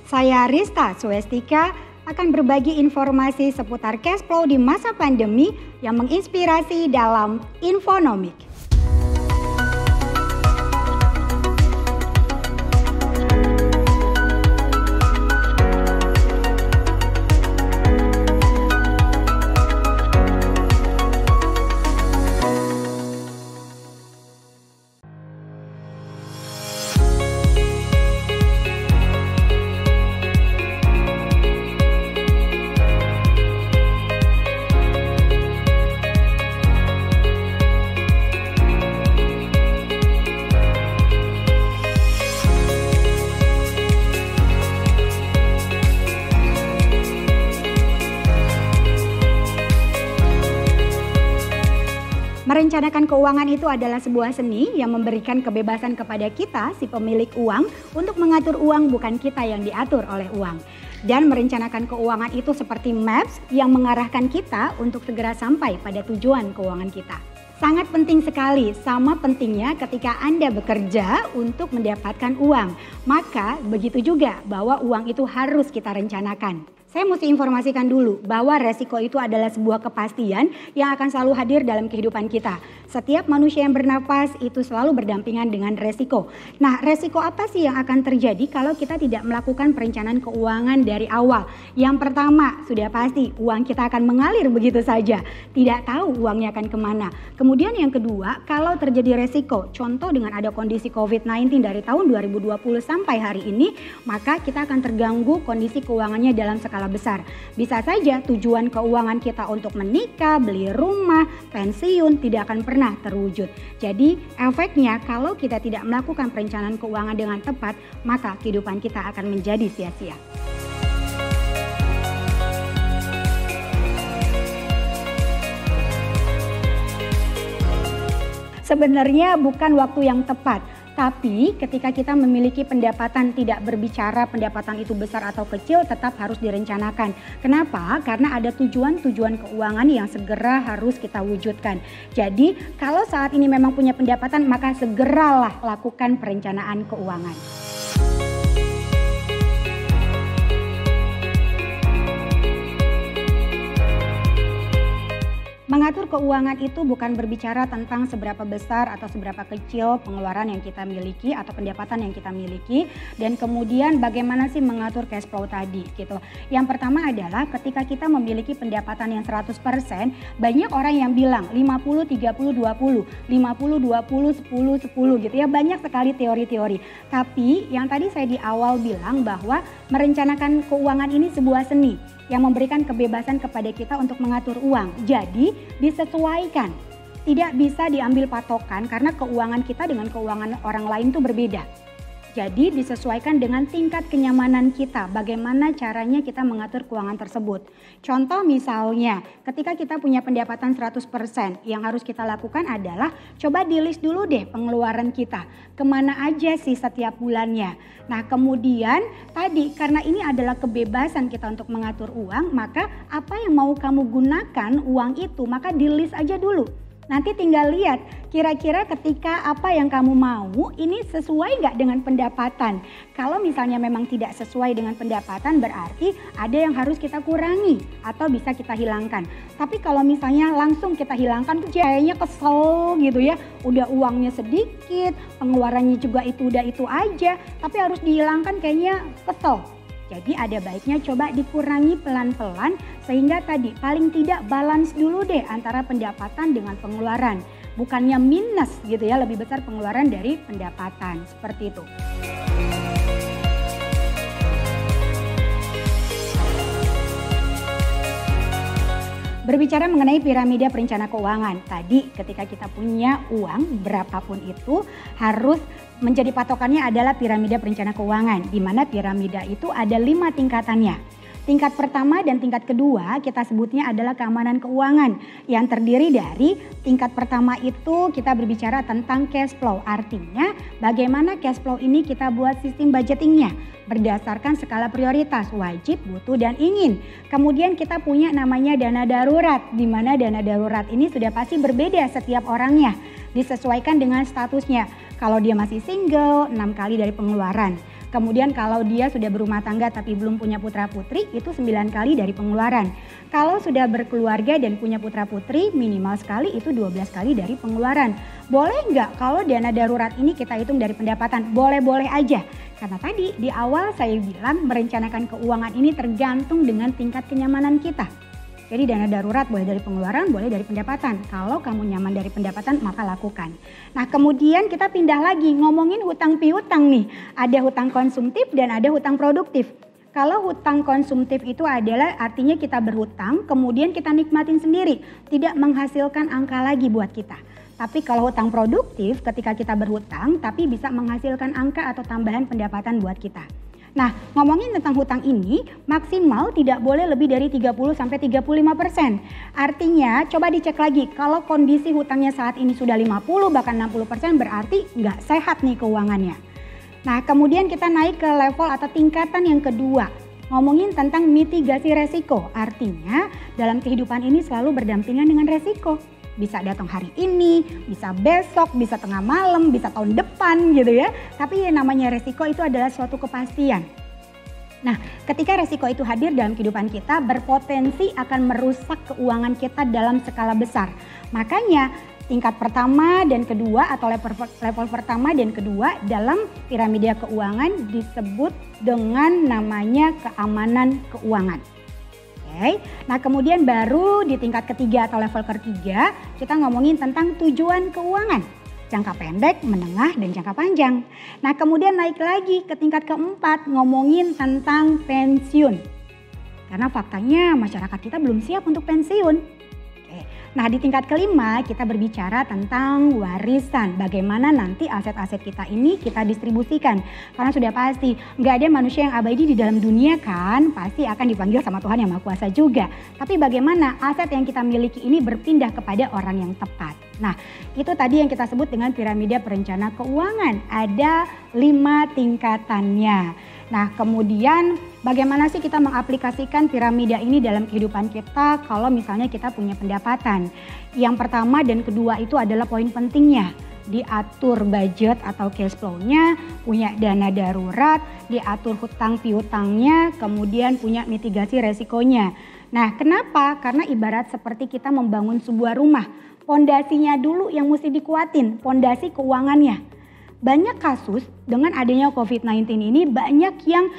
Saya Rista Suestika akan berbagi informasi seputar cash flow di masa pandemi yang menginspirasi dalam Infonomik. Merencanakan keuangan itu adalah sebuah seni yang memberikan kebebasan kepada kita, si pemilik uang, untuk mengatur uang, bukan kita yang diatur oleh uang. Dan merencanakan keuangan itu seperti maps yang mengarahkan kita untuk segera sampai pada tujuan keuangan kita. Sangat penting sekali, sama pentingnya ketika Anda bekerja untuk mendapatkan uang. Maka begitu juga bahwa uang itu harus kita rencanakan. Saya mesti informasikan dulu bahwa resiko itu adalah sebuah kepastian yang akan selalu hadir dalam kehidupan kita. Setiap manusia yang bernapas itu selalu berdampingan dengan resiko. Nah, resiko apa sih yang akan terjadi kalau kita tidak melakukan perencanaan keuangan dari awal? Yang pertama, sudah pasti uang kita akan mengalir begitu saja. Tidak tahu uangnya akan kemana. Kemudian yang kedua, kalau terjadi resiko, contoh dengan ada kondisi COVID-19 dari tahun 2020 sampai hari ini, maka kita akan terganggu kondisi keuangannya dalam skala besar. Bisa saja tujuan keuangan kita untuk menikah, beli rumah, pensiun tidak akan pernah terwujud. Jadi efeknya kalau kita tidak melakukan perencanaan keuangan dengan tepat, maka kehidupan kita akan menjadi sia-sia. Sebenarnya bukan waktu yang tepat. Tapi ketika kita memiliki pendapatan, tidak berbicara pendapatan itu besar atau kecil, tetap harus direncanakan. Kenapa? Karena ada tujuan-tujuan keuangan yang segera harus kita wujudkan. Jadi kalau saat ini memang punya pendapatan, maka segeralah lakukan perencanaan keuangan. Mengatur keuangan itu bukan berbicara tentang seberapa besar atau seberapa kecil pengeluaran yang kita miliki atau pendapatan yang kita miliki, dan kemudian bagaimana sih mengatur cash flow tadi gitu. Yang pertama adalah ketika kita memiliki pendapatan yang 100%, banyak orang yang bilang 50 30 20, 50 20 10 10 gitu ya, banyak sekali teori-teori. Tapi yang tadi saya di awal bilang bahwa merencanakan keuangan ini sebuah seni yang memberikan kebebasan kepada kita untuk mengatur uang. Jadi disesuaikan, tidak bisa diambil patokan karena keuangan kita dengan keuangan orang lain itu berbeda. Jadi disesuaikan dengan tingkat kenyamanan kita, bagaimana caranya kita mengatur keuangan tersebut. Contoh misalnya, ketika kita punya pendapatan 100%, yang harus kita lakukan adalah coba di list dulu deh pengeluaran kita. Kemana aja sih setiap bulannya. Nah kemudian tadi karena ini adalah kebebasan kita untuk mengatur uang, maka apa yang mau kamu gunakan uang itu, maka di list aja dulu. Nanti tinggal lihat kira-kira ketika apa yang kamu mau ini sesuai nggak dengan pendapatan. Kalau misalnya memang tidak sesuai dengan pendapatan berarti ada yang harus kita kurangi atau bisa kita hilangkan. Tapi kalau misalnya langsung kita hilangkan tuh kayaknya kesel gitu ya. Udah uangnya sedikit, pengeluarannya juga itu udah itu aja, tapi harus dihilangkan kayaknya kesel. Jadi ada baiknya coba dikurangi pelan-pelan sehingga tadi paling tidak balance dulu deh antara pendapatan dengan pengeluaran. Bukannya minus gitu ya, lebih besar pengeluaran dari pendapatan, seperti itu. Berbicara mengenai piramida perencana keuangan, tadi ketika kita punya uang berapapun itu harus menjadi patokannya adalah piramida perencana keuangan, di mana piramida itu ada 5 tingkatannya. Tingkat pertama dan tingkat kedua kita sebutnya adalah keamanan keuangan yang terdiri dari tingkat pertama itu kita berbicara tentang cash flow. Artinya bagaimana cash flow ini kita buat sistem budgetingnya berdasarkan skala prioritas wajib, butuh, dan ingin. Kemudian kita punya namanya dana darurat, di mana dana darurat ini sudah pasti berbeda setiap orangnya, disesuaikan dengan statusnya. Kalau dia masih single 6 kali dari pengeluaran. Kemudian kalau dia sudah berumah tangga tapi belum punya putra putri, itu 9 kali dari pengeluaran. Kalau sudah berkeluarga dan punya putra putri, minimal sekali itu 12 kali dari pengeluaran. Boleh nggak kalau dana darurat ini kita hitung dari pendapatan? Boleh-boleh aja. Karena tadi di awal saya bilang merencanakan keuangan ini tergantung dengan tingkat kenyamanan kita. Jadi dana darurat boleh dari pengeluaran, boleh dari pendapatan. Kalau kamu nyaman dari pendapatan, maka lakukan. Nah kemudian kita pindah lagi ngomongin hutang piutang nih. Ada hutang konsumtif dan ada hutang produktif. Kalau hutang konsumtif itu adalah artinya kita berhutang, kemudian kita nikmatin sendiri. Tidak menghasilkan angka lagi buat kita. Tapi kalau hutang produktif ketika kita berhutang, tapi bisa menghasilkan angka atau tambahan pendapatan buat kita. Nah, ngomongin tentang hutang ini, maksimal tidak boleh lebih dari 30-35%. Artinya, coba dicek lagi, kalau kondisi hutangnya saat ini sudah 50 bahkan 60% berarti nggak sehat nih keuangannya. Nah, kemudian kita naik ke level atau tingkatan yang kedua. Ngomongin tentang mitigasi resiko, artinya dalam kehidupan ini selalu berdampingan dengan resiko. Bisa datang hari ini, bisa besok, bisa tengah malam, bisa tahun depan gitu ya. Tapi yang namanya resiko itu adalah suatu kepastian. Nah, ketika resiko itu hadir dalam kehidupan kita, berpotensi akan merusak keuangan kita dalam skala besar. Makanya tingkat pertama dan kedua atau level pertama dan kedua dalam piramida keuangan disebut dengan namanya keamanan keuangan. Nah kemudian baru di tingkat ketiga atau level ketiga kita ngomongin tentang tujuan keuangan. Jangka pendek, menengah, dan jangka panjang. Nah kemudian naik lagi ke tingkat keempat ngomongin tentang pensiun. Karena faktanya masyarakat kita belum siap untuk pensiun. Nah di tingkat kelima kita berbicara tentang warisan. Bagaimana nanti aset-aset kita ini kita distribusikan. Karena sudah pasti nggak ada manusia yang abadi di dalam dunia kan. Pasti akan dipanggil sama Tuhan Yang Maha Kuasa juga. Tapi bagaimana aset yang kita miliki ini berpindah kepada orang yang tepat. Nah itu tadi yang kita sebut dengan piramida perencana keuangan. Ada 5 tingkatannya. Nah kemudian bagaimana sih kita mengaplikasikan piramida ini dalam kehidupan kita kalau misalnya kita punya pendapatan. Yang pertama dan kedua itu adalah poin pentingnya. Diatur budget atau cash flow-nya, punya dana darurat, diatur hutang piutangnya, kemudian punya mitigasi resikonya. Nah kenapa? Karena ibarat seperti kita membangun sebuah rumah. Pondasinya dulu yang mesti dikuatin, pondasi keuangannya. Banyak kasus dengan adanya COVID-19 ini banyak yang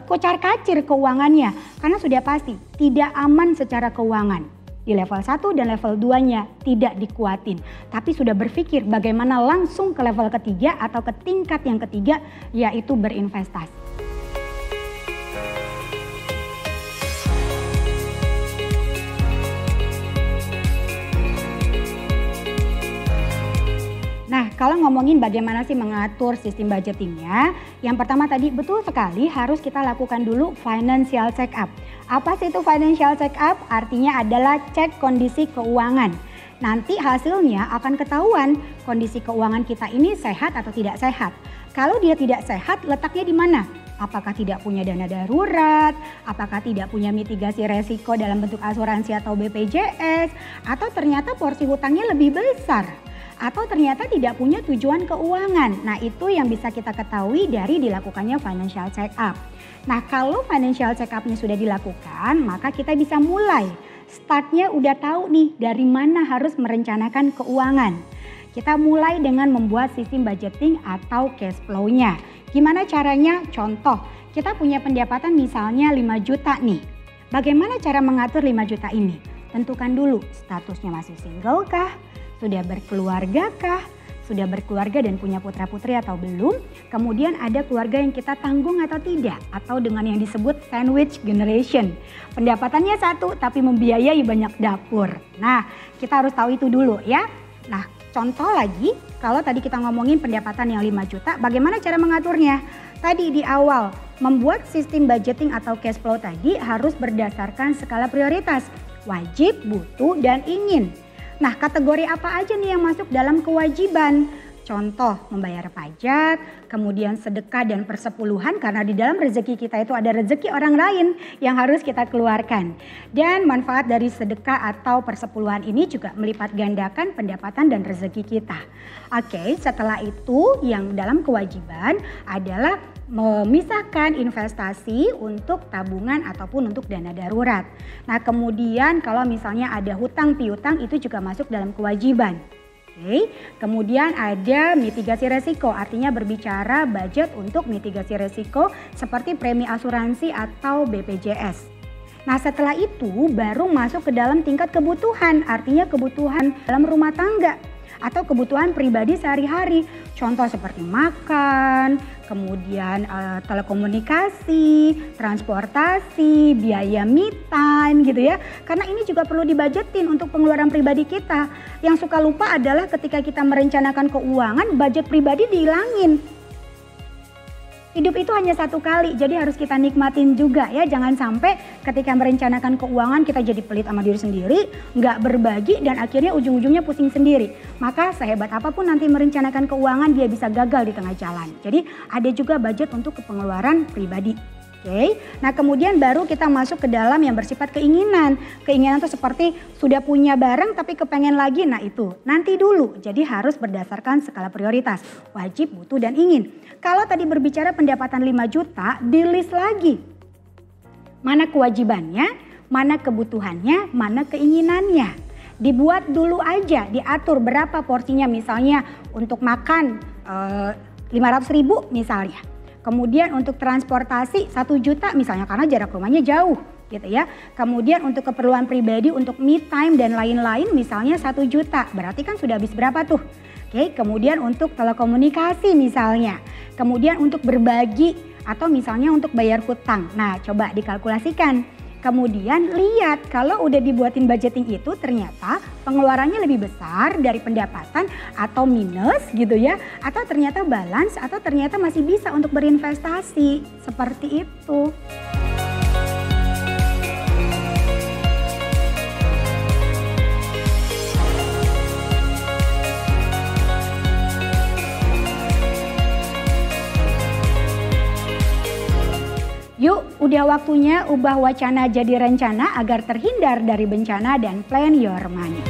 kocar-kacir keuangannya karena sudah pasti tidak aman secara keuangan. Di level 1 dan level 2-nya tidak dikuatin, tapi sudah berpikir bagaimana langsung ke level ketiga atau ke tingkat yang ketiga yaitu berinvestasi. Nah, kalau ngomongin bagaimana sih mengatur sistem budgetingnya, yang pertama tadi betul sekali harus kita lakukan dulu financial check up. Apa sih itu financial check up? Artinya adalah cek kondisi keuangan. Nanti hasilnya akan ketahuan kondisi keuangan kita ini sehat atau tidak sehat. Kalau dia tidak sehat, letaknya di mana? Apakah tidak punya dana darurat, apakah tidak punya mitigasi resiko dalam bentuk asuransi atau BPJS, atau ternyata porsi hutangnya lebih besar. Atau ternyata tidak punya tujuan keuangan. Nah itu yang bisa kita ketahui dari dilakukannya financial check up. Nah kalau financial check up-nya sudah dilakukan, maka kita bisa mulai. Startnya udah tahu nih dari mana harus merencanakan keuangan. Kita mulai dengan membuat sistem budgeting atau cash flow-nya. Gimana caranya? Contoh, kita punya pendapatan misalnya 5 juta nih. Bagaimana cara mengatur 5 juta ini? Tentukan dulu statusnya masih single kah? Sudah berkeluarga kah? Sudah berkeluarga dan punya putra-putri atau belum? Kemudian ada keluarga yang kita tanggung atau tidak? Atau dengan yang disebut sandwich generation. Pendapatannya satu tapi membiayai banyak dapur. Nah kita harus tahu itu dulu ya. Nah contoh lagi kalau tadi kita ngomongin pendapatan yang 5 juta bagaimana cara mengaturnya? Tadi di awal membuat sistem budgeting atau cash flow tadi harus berdasarkan skala prioritas. Wajib, butuh, dan ingin. Nah kategori apa aja nih yang masuk dalam kewajiban? Contoh membayar pajak, kemudian sedekah dan persepuluhan karena di dalam rezeki kita itu ada rezeki orang lain yang harus kita keluarkan. Dan manfaat dari sedekah atau persepuluhan ini juga melipat gandakan pendapatan dan rezeki kita. Oke, setelah itu yang dalam kewajiban adalah memisahkan investasi untuk tabungan ataupun untuk dana darurat. Nah, kemudian kalau misalnya ada hutang piutang itu juga masuk dalam kewajiban. Oke. Kemudian ada mitigasi resiko, artinya berbicara budget untuk mitigasi resiko seperti premi asuransi atau BPJS. Nah, setelah itu baru masuk ke dalam tingkat kebutuhan, artinya kebutuhan dalam rumah tangga atau kebutuhan pribadi sehari-hari. Contoh seperti makan, kemudian telekomunikasi, transportasi, biaya me time gitu ya. Karena ini juga perlu dibajetin untuk pengeluaran pribadi kita. Yang suka lupa adalah ketika kita merencanakan keuangan, budget pribadi dihilangin. Hidup itu hanya satu kali, jadi harus kita nikmatin juga ya. Jangan sampai ketika merencanakan keuangan kita jadi pelit sama diri sendiri, nggak berbagi dan akhirnya ujung-ujungnya pusing sendiri. Maka sehebat apapun nanti merencanakan keuangan dia bisa gagal di tengah jalan. Jadi ada juga budget untuk pengeluaran pribadi. Oke, nah kemudian baru kita masuk ke dalam yang bersifat keinginan. Keinginan itu seperti sudah punya barang tapi kepengen lagi, nah itu nanti dulu. Jadi harus berdasarkan skala prioritas, wajib, butuh, dan ingin. Kalau tadi berbicara pendapatan 5 juta, di list lagi. Mana kewajibannya, mana kebutuhannya, mana keinginannya. Dibuat dulu aja, diatur berapa porsinya, misalnya untuk makan 500.000 misalnya. Kemudian untuk transportasi 1 juta misalnya karena jarak rumahnya jauh gitu ya. Kemudian untuk keperluan pribadi untuk me time dan lain-lain misalnya 1 juta. Berarti kan sudah habis berapa tuh? Oke, kemudian untuk telekomunikasi misalnya. Kemudian untuk berbagi atau misalnya untuk bayar hutang. Nah, coba dikalkulasikan. Kemudian lihat kalau udah dibuatin budgeting itu ternyata pengeluarannya lebih besar dari pendapatan atau minus gitu ya. Atau ternyata balance atau ternyata masih bisa untuk berinvestasi. Seperti itu. Yuk, udah waktunya ubah wacana jadi rencana agar terhindar dari bencana dan plan your money.